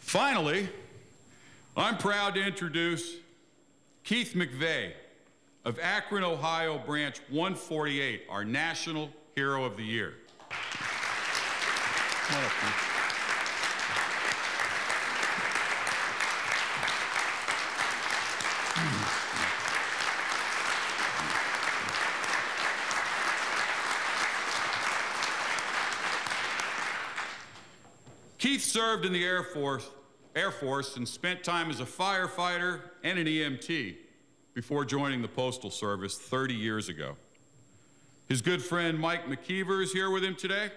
Finally, I'm proud to introduce Keith McVey of Akron, Ohio, Branch 148, our National Hero of the Year. Keith served in the Air Force and spent time as a firefighter and an EMT before joining the Postal Service 30 years ago. His good friend Mike McVey is here with him today,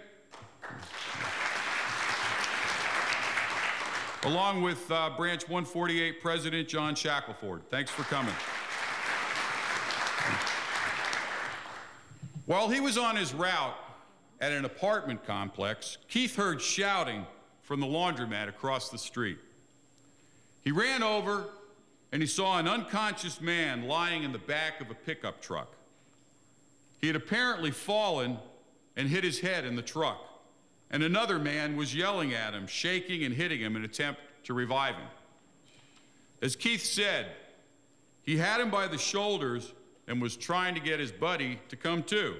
along with Branch 148 President John Shackelford. Thanks for coming. While he was on his route at an apartment complex, Keith heard shouting from the laundromat across the street. He ran over and he saw an unconscious man lying in the back of a pickup truck. He had apparently fallen and hit his head in the truck, and another man was yelling at him, shaking and hitting him in an attempt to revive him. As Keith said, he had him by the shoulders and was trying to get his buddy to come to.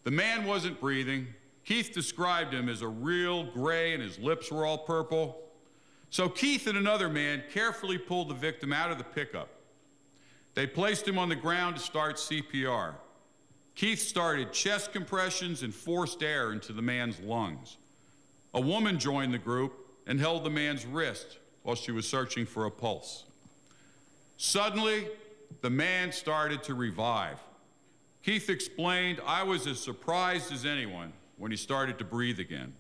The man wasn't breathing. Keith described him as a real gray and his lips were all purple. So Keith and another man carefully pulled the victim out of the pickup. They placed him on the ground to start CPR. Keith started chest compressions and forced air into the man's lungs. A woman joined the group and held the man's wrist while she was searching for a pulse. Suddenly, the man started to revive. Keith explained, "I was as surprised as anyone when he started to breathe again."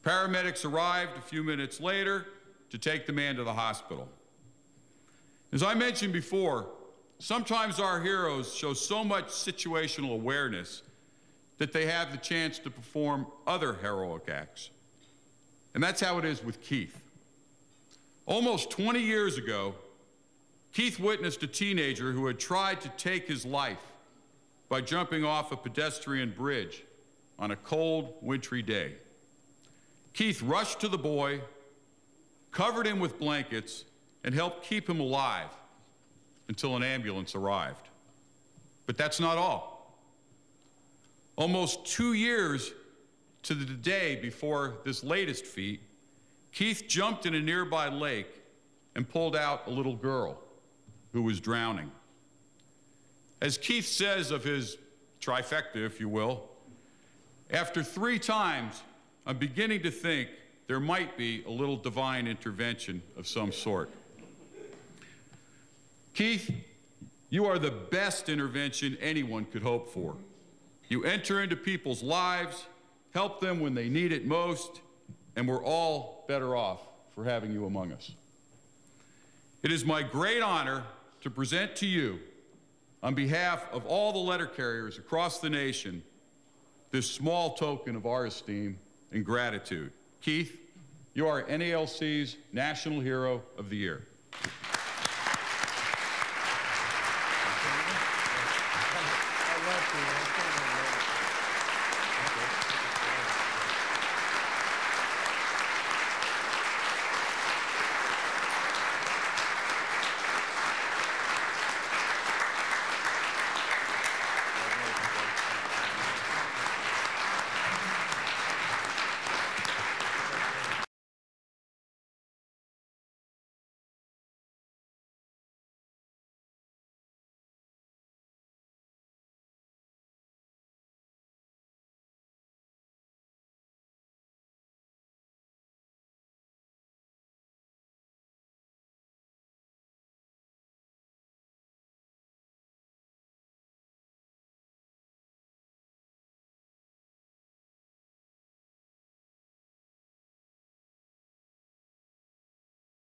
Paramedics arrived a few minutes later to take the man to the hospital. As I mentioned before, sometimes our heroes show so much situational awareness that they have the chance to perform other heroic acts. And that's how it is with Keith. Almost 20 years ago, Keith witnessed a teenager who had tried to take his life by jumping off a pedestrian bridge on a cold, wintry day. Keith rushed to the boy, covered him with blankets, and helped keep him alive until an ambulance arrived. But that's not all. Almost 2 years to the day before this latest feat, Keith jumped in a nearby lake and pulled out a little girl who was drowning. As Keith says of his trifecta, if you will, after 3 times, I'm beginning to think there might be a little divine intervention of some sort. Keith, you are the best intervention anyone could hope for. You enter into people's lives, help them when they need it most, and we're all better off for having you among us. It is my great honor to present to you, on behalf of all the letter carriers across the nation, this small token of our esteem and gratitude. Keith, you are NALC's National Hero of the Year.